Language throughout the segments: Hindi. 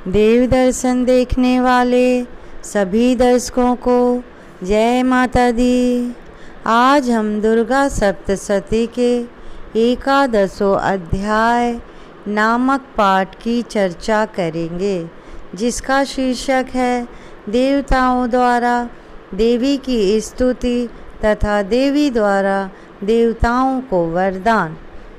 देव दर्शन देखने वाले सभी दर्शकों को जय माता दी। आज हम दुर्गा सप्तशती के एकादशों अध्याय नामक पाठ की चर्चा करेंगे, जिसका शीर्षक है देवताओं द्वारा देवी की स्तुति तथा देवी द्वारा देवताओं को वरदान।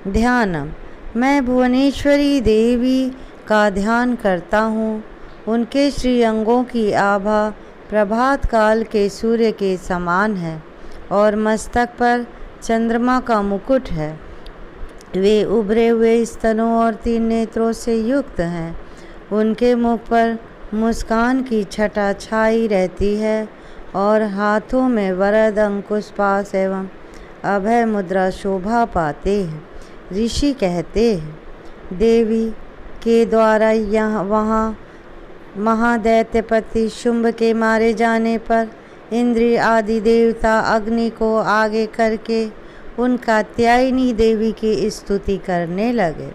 ध्यानम। मैं भुवनेश्वरी देवी का ध्यान करता हूँ। उनके श्रीअंगों की आभा प्रभात काल के सूर्य के समान है और मस्तक पर चंद्रमा का मुकुट है। वे उभरे हुए स्तनों और 3 नेत्रों से युक्त हैं। उनके मुख पर मुस्कान की छटा छाई रहती है और हाथों में वरद अंकुश पाश एवं अभय मुद्रा शोभा पाते हैं। ऋषि कहते हैं, देवी के द्वारा वहाँ महादैत्यपति शुंभ के मारे जाने पर इंद्र आदि देवता अग्नि को आगे करके उन कात्यायनी देवी की स्तुति करने लगे।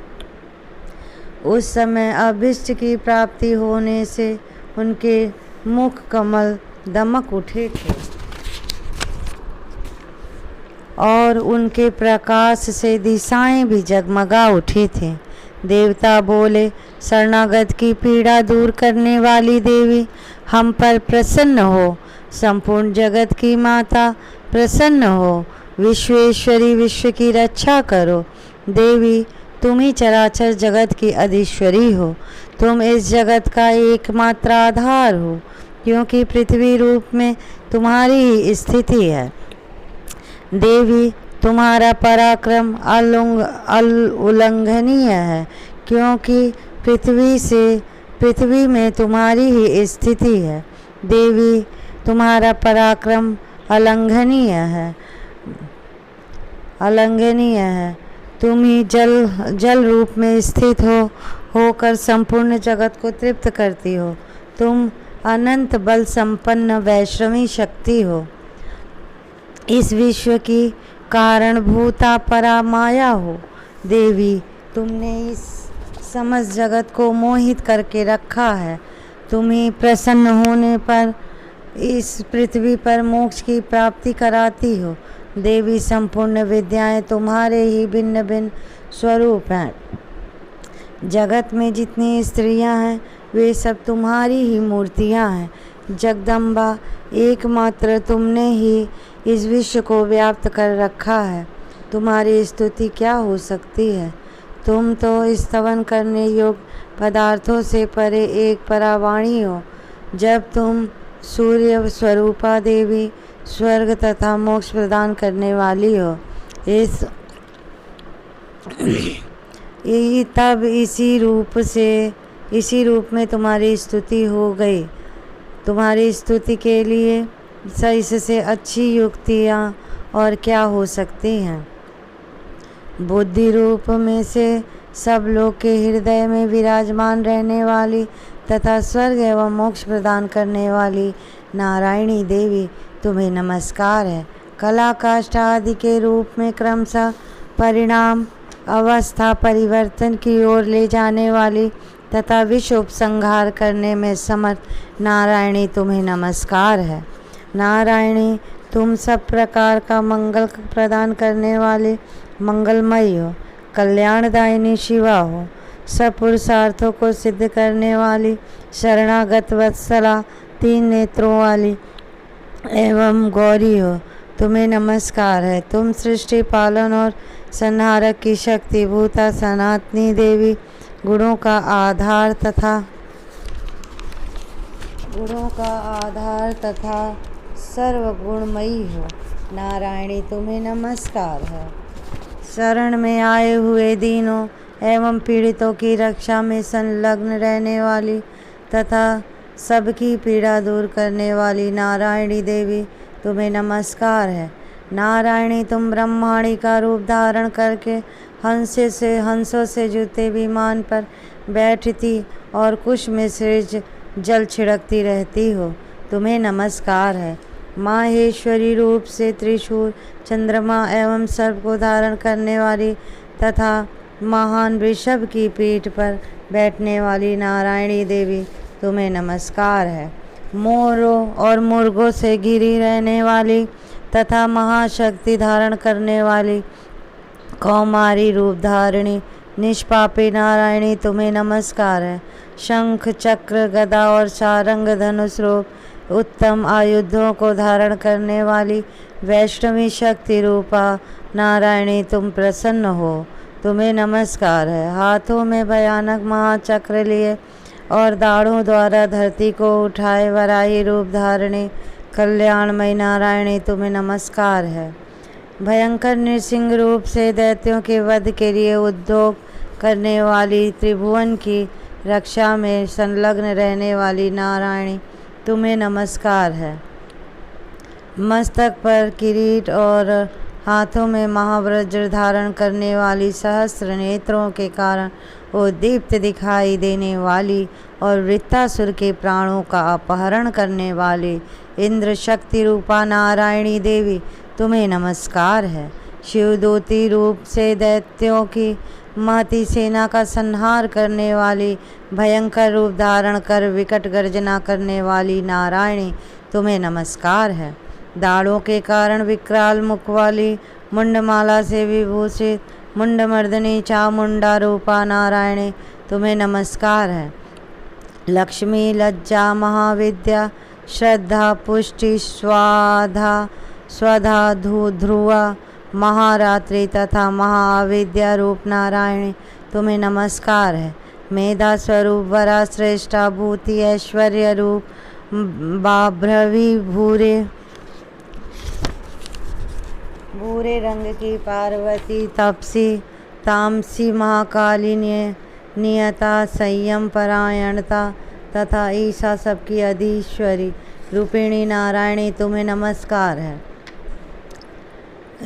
उस समय अभीष्ट की प्राप्ति होने से उनके मुख कमल दमक उठे थे और उनके प्रकाश से दिशाएं भी जगमगा उठी थीं। देवता बोले, शरणागत की पीड़ा दूर करने वाली देवी, हम पर प्रसन्न हो। संपूर्ण जगत की माता, प्रसन्न हो। विश्वेश्वरी, विश्व की रक्षा करो। देवी, तुम ही चराचर जगत की अधीश्वरी हो। तुम इस जगत का एकमात्र आधार हो, क्योंकि पृथ्वी रूप में तुम्हारी ही स्थिति है। देवी, तुम्हारा पराक्रम उल्लंघनीय है, क्योंकि पृथ्वी में तुम्हारी ही स्थिति है। देवी, तुम्हारा पराक्रम अलंघनीय है। तुम ही जल रूप में स्थित होकर संपूर्ण जगत को तृप्त करती हो। तुम अनंत बल संपन्न वैश्रवी शक्ति हो। इस विश्व की कारणभूता परा माया हो। देवी, तुमने इस समस्त जगत को मोहित करके रखा है। तुम्हें प्रसन्न होने पर इस पृथ्वी पर मोक्ष की प्राप्ति कराती हो। देवी, संपूर्ण विद्याएं तुम्हारे ही भिन्न भिन्न स्वरूप हैं। जगत में जितनी स्त्रियां हैं वे सब तुम्हारी ही मूर्तियां हैं। जगदम्बा, एकमात्र तुमने ही इस विश्व को व्याप्त कर रखा है। तुम्हारी स्तुति क्या हो सकती है। तुम तो स्तवन करने योग्य पदार्थों से परे एक परावाणी हो। जब तुम सूर्य स्वरूपा देवी, स्वर्ग तथा मोक्ष प्रदान करने वाली हो, तब इसी रूप में तुम्हारी स्तुति हो गई। तुम्हारी स्तुति के लिए इससे अच्छी युक्तियाँ और क्या हो सकती हैं। बुद्धि रूप में से सब लोग के हृदय में विराजमान रहने वाली तथा स्वर्ग एवं मोक्ष प्रदान करने वाली नारायणी देवी, तुम्हें नमस्कार है। कला काष्ठा आदि के रूप में क्रमशः परिणाम अवस्था परिवर्तन की ओर ले जाने वाली तथा विश्व उपसंहार करने में समर्थ नारायणी, तुम्हें नमस्कार है। नारायणी, तुम सब प्रकार का मंगल प्रदान करने वाले मंगलमयी हो। कल्याणदायिनी शिवा हो। सब पुरुषार्थों को सिद्ध करने वाली शरणागत वत्सला, 3 नेत्रों वाली एवं गौरी हो। तुम्हें नमस्कार है। तुम सृष्टि पालन और संहारक की शक्ति भूता सनातनी देवी, गुणों का आधार तथा सर्वगुणमयी हो। नारायणी, तुम्हें नमस्कार है। शरण में आए हुए दीनों एवं पीड़ितों की रक्षा में संलग्न रहने वाली तथा सबकी पीड़ा दूर करने वाली नारायणी देवी, तुम्हें नमस्कार है। नारायणी, तुम ब्रह्माणी का रूप धारण करके हंसों से जुते विमान पर बैठती और कुश में से जल छिड़कती रहती हो। तुम्हें नमस्कार है। माहेश्वरी रूप से त्रिशूल, चंद्रमा एवं सर्प को धारण करने वाली तथा महान वृषभ की पीठ पर बैठने वाली नारायणी देवी तुम्हें नमस्कार है। मोरों और मुर्गों से घिरी रहने वाली तथा महाशक्ति धारण करने वाली कौमारी रूप धारिणी निष्पापी नारायणी तुम्हें नमस्कार है। शंख चक्र गदा और सारंग धनुष रूप उत्तम आयुधों को धारण करने वाली वैष्णवी शक्ति रूपा नारायणी तुम प्रसन्न हो, तुम्हें नमस्कार है। हाथों में भयानक महाचक्र लिए और दाढ़ों द्वारा धरती को उठाए वराही रूप धारणी कल्याणमयी नारायणी तुम्हें नमस्कार है। भयंकर नृसिंह रूप से दैत्यों के वध के लिए उद्योग करने वाली त्रिभुवन की रक्षा में संलग्न रहने वाली नारायणी तुम्हें नमस्कार है। मस्तक पर किरीट और हाथों में महावज्र धारण करने वाली सहस्त्र नेत्रों के कारण उद्दीप्त दिखाई देने वाली और वृत्तासुर के प्राणों का अपहरण करने वाली इंद्र शक्ति रूपा नारायणी देवी तुम्हें नमस्कार है। शिवदूती रूप से दैत्यों की महती सेना का संहार करने वाली भयंकर रूप धारण कर विकट गर्जना करने वाली नारायणी तुम्हें नमस्कार है। दाढ़ों के कारण विकराल मुख वाली मुंडमाला से विभूषित मुंडमर्दनी चामुंडा रूपा नारायणी तुम्हें नमस्कार है। लक्ष्मी लज्जा महाविद्या श्रद्धा पुष्टि स्वधा ध्रुवा महारात्रि तथा महाविद्या रूप नारायणी तुम्हें नमस्कार है। मेधा स्वरूप वरा श्रेष्ठा भूति ऐश्वर्य रूप बाभ्रवी भूरे रंग की पार्वती तपसी तामसी महाकाली नियता संयम परायणता तथा ईशा सबकी अधीश्वरी रूपिणी नारायणी तुम्हें नमस्कार है।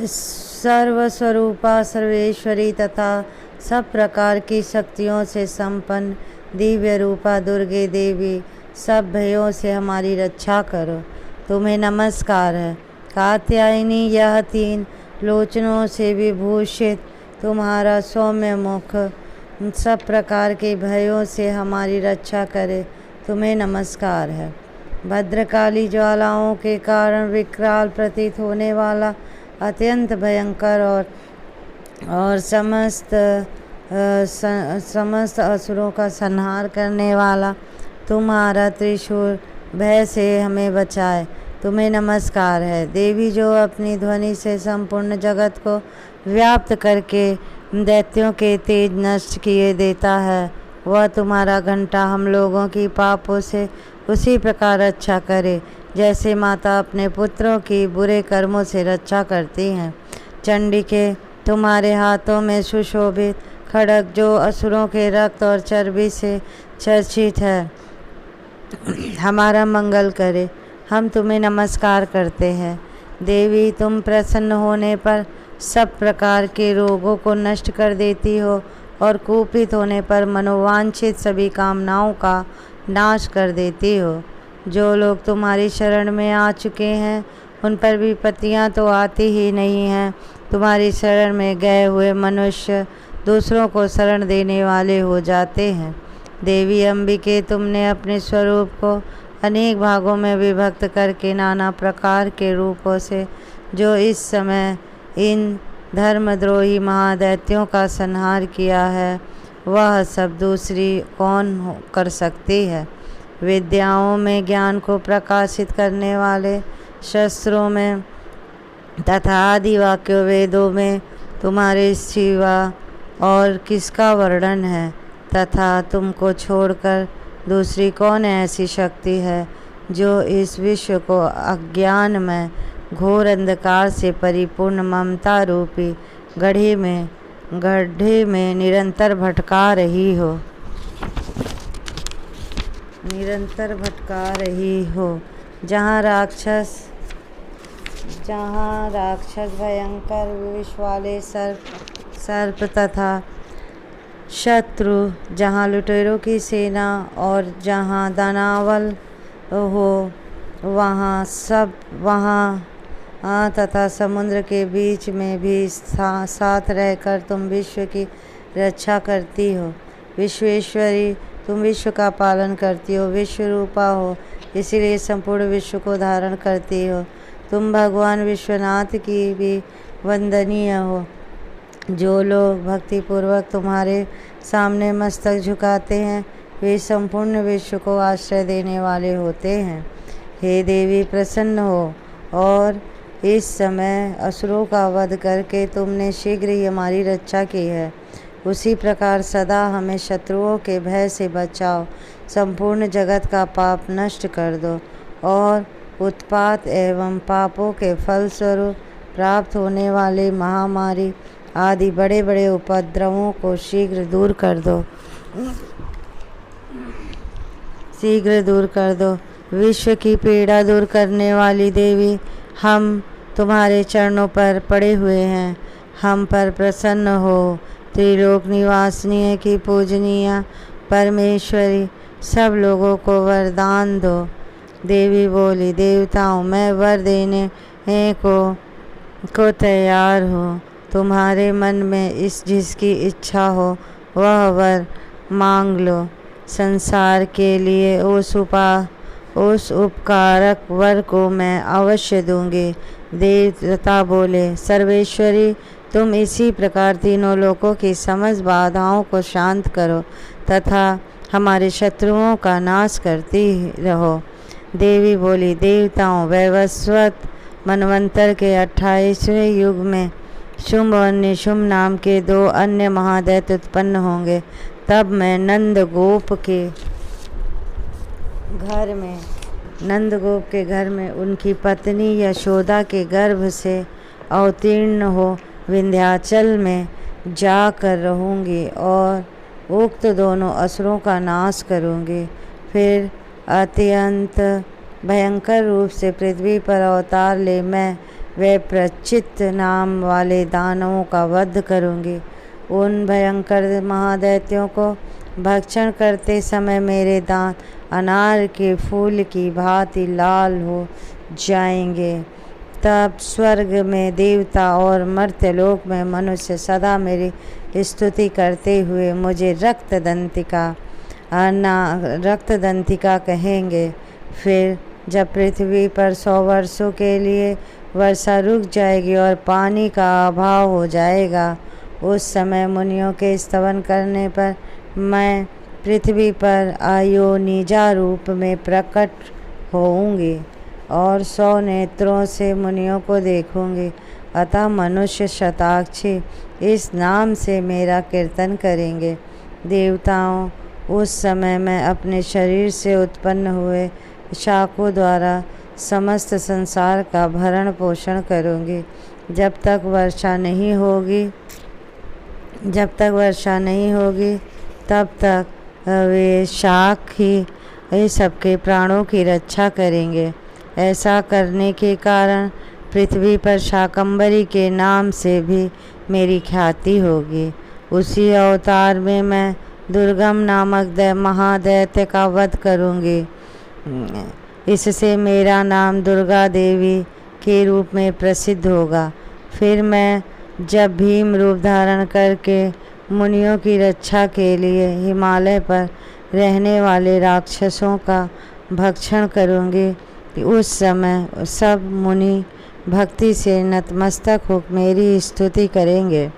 सर्वस्वरूपा सर्वेश्वरी तथा सब प्रकार की शक्तियों से संपन्न दिव्य रूपा दुर्गे देवी सब भयों से हमारी रक्षा करो, तुम्हें नमस्कार है। कात्यायनी यह 3 लोचनों से विभूषित तुम्हारा सौम्य मुख सब प्रकार के भयों से हमारी रक्षा करे, तुम्हें नमस्कार है। भद्रकाली ज्वालाओं के कारण विकराल प्रतीत होने वाला अत्यंत भयंकर और समस्त असुरों का संहार करने वाला तुम्हारा त्रिशूल भय से हमें बचाए, तुम्हें नमस्कार है। देवी जो अपनी ध्वनि से संपूर्ण जगत को व्याप्त करके दैत्यों के तेज नष्ट किए देता है, वह तुम्हारा घंटा हम लोगों की पापों से उसी प्रकार रक्षा करे जैसे माता अपने पुत्रों की बुरे कर्मों से रक्षा करती हैं। चंडिके तुम्हारे हाथों में सुशोभित खड्ग जो असुरों के रक्त और चर्बी से चर्चित है, हमारा मंगल करे, हम तुम्हें नमस्कार करते हैं। देवी तुम प्रसन्न होने पर सब प्रकार के रोगों को नष्ट कर देती हो और कुपित होने पर मनोवांछित सभी कामनाओं का नाश कर देती हो। जो लोग तुम्हारी शरण में आ चुके हैं उन पर विपत्तियां तो आती ही नहीं हैं। तुम्हारी शरण में गए हुए मनुष्य दूसरों को शरण देने वाले हो जाते हैं। देवी अंबिके तुमने अपने स्वरूप को अनेक भागों में विभक्त करके नाना प्रकार के रूपों से जो इस समय इन धर्मद्रोही महादैत्यों का संहार किया है, वह सब दूसरी कौन कर सकती है। विद्याओं में ज्ञान को प्रकाशित करने वाले शस्त्रों में तथा आदि वाक्यों वेदों में तुम्हारे सिवा और किसका वर्णन है, तथा तुमको छोड़कर दूसरी कौन ऐसी शक्ति है जो इस विश्व को अज्ञान में घोर अंधकार से परिपूर्ण ममता रूपी गड्ढे में निरंतर भटका रही हो, जहाँ राक्षस भयंकर विष वाले सर्प तथा शत्रु, जहाँ लुटेरों की सेना और जहाँ दानव हो, वहाँ तथा समुद्र के बीच में भी साथ रहकर तुम विश्व की रक्षा करती हो। विश्वेश्वरी, तुम विश्व का पालन करती हो, विश्व रूपा हो, इसीलिए संपूर्ण विश्व को धारण करती हो। तुम भगवान विश्वनाथ की भी वंदनीय हो। जो लोग भक्तिपूर्वक तुम्हारे सामने मस्तक झुकाते हैं वे संपूर्ण विश्व को आश्रय देने वाले होते हैं। हे देवी, प्रसन्न हो और इस समय असुरों का वध करके तुमने शीघ्र ही हमारी रक्षा की है। उसी प्रकार सदा हमें शत्रुओं के भय से बचाओ, संपूर्ण जगत का पाप नष्ट कर दो और उत्पात एवं पापों के फलस्वरूप प्राप्त होने वाले महामारी आदि बड़े बड़े उपद्रवों को शीघ्र दूर कर दो, शीघ्र दूर कर दो। विश्व की पीड़ा दूर करने वाली देवी, हम तुम्हारे चरणों पर पड़े हुए हैं, हम पर प्रसन्न हो। त्रिलोक निवासनीय की पूजनीय परमेश्वरी, सब लोगों को वरदान दो। देवी बोली, देवताओं, मैं वर देने को तैयार हूँ। तुम्हारे मन में इस जिसकी इच्छा हो वह वर मांग लो। संसार के लिए उस उपकारक वर को मैं अवश्य दूंगी। देवता बोले, सर्वेश्वरी, तुम इसी प्रकार तीनों लोकों की समस्त बाधाओं को शांत करो तथा हमारे शत्रुओं का नाश करती रहो। देवी बोली, देवताओं, वैवस्वत मनवंतर के 28वें युग में शुंभ और निशुंभ नाम के 2 अन्य महादैत्य उत्पन्न होंगे। तब मैं नंदगोप के घर में उनकी पत्नी यशोदा के गर्भ से अवतीर्ण हो विंध्याचल में जाकर रहूँगी और उक्त दोनों असुरों का नाश करूँगी। फिर अत्यंत भयंकर रूप से पृथ्वी पर अवतार ले मैं वे प्रचित नाम वाले दानवों का वध करूँगी। उन भयंकर महादैत्यों को भक्षण करते समय मेरे दांत अनार के फूल की भांति लाल हो जाएंगे। तब स्वर्ग में देवता और मर्त्यलोक में मनुष्य सदा मेरी स्तुति करते हुए मुझे रक्तदंतिका कहेंगे। फिर जब पृथ्वी पर 100 वर्षों के लिए वर्षा रुक जाएगी और पानी का अभाव हो जाएगा, उस समय मुनियों के स्तवन करने पर मैं पृथ्वी पर अयोनिजा रूप में प्रकट होऊंगी और 100 नेत्रों से मुनियों को देखूंगी। अतः मनुष्य शताक्षी इस नाम से मेरा कीर्तन करेंगे। देवताओं, उस समय मैं अपने शरीर से उत्पन्न हुए शाखों द्वारा समस्त संसार का भरण पोषण करूंगी। जब तक वर्षा नहीं होगी तब तक वे शाख ही सबके प्राणों की रक्षा करेंगे। ऐसा करने के कारण पृथ्वी पर शाकंभरी के नाम से भी मेरी ख्याति होगी। उसी अवतार में मैं दुर्गम नामक महादैत्य का वध करूँगी। इससे मेरा नाम दुर्गा देवी के रूप में प्रसिद्ध होगा। फिर मैं जब भीम रूप धारण करके मुनियों की रक्षा के लिए हिमालय पर रहने वाले राक्षसों का भक्षण करूँगी, उस समय सब मुनि भक्ति से नतमस्तक हो मेरी स्तुति करेंगे।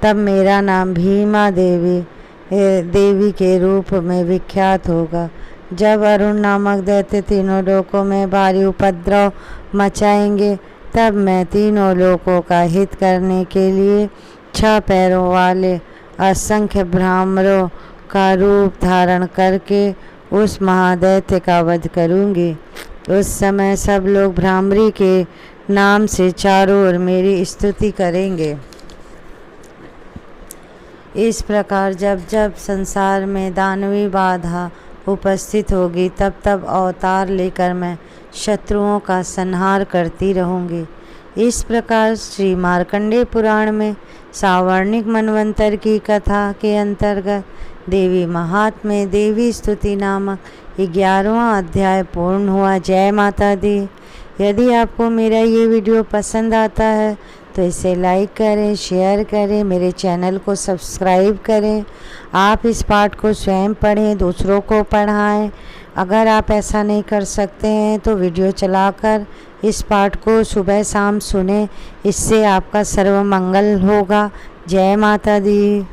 तब मेरा नाम भीमा देवी के रूप में विख्यात होगा। जब अरुण नामक दैत्य तीनों लोकों में भारी उपद्रव मचाएंगे, तब मैं तीनों लोकों का हित करने के लिए 6 पैरों वाले असंख्य भ्रामरों का रूप धारण करके उस महादैत्य का वध करूंगी। उस समय सब लोग भ्रामरी के नाम से चारों ओर मेरी स्तुति करेंगे। इस प्रकार जब जब संसार में दानवी बाधा उपस्थित होगी, तब तब अवतार लेकर मैं शत्रुओं का संहार करती रहूँगी। इस प्रकार श्री मार्कंडेय पुराण में सावर्णिक मनवंतर की कथा के अंतर्गत देवी महात्म्य देवी स्तुति नामक 11वां अध्याय पूर्ण हुआ। जय माता दी। यदि आपको मेरा ये वीडियो पसंद आता है तो इसे लाइक करें, शेयर करें, मेरे चैनल को सब्सक्राइब करें। आप इस पाठ को स्वयं पढ़ें, दूसरों को पढ़ाएं। अगर आप ऐसा नहीं कर सकते हैं तो वीडियो चलाकर इस पाठ को सुबह शाम सुने, इससे आपका सर्व मंगल होगा। जय माता दी।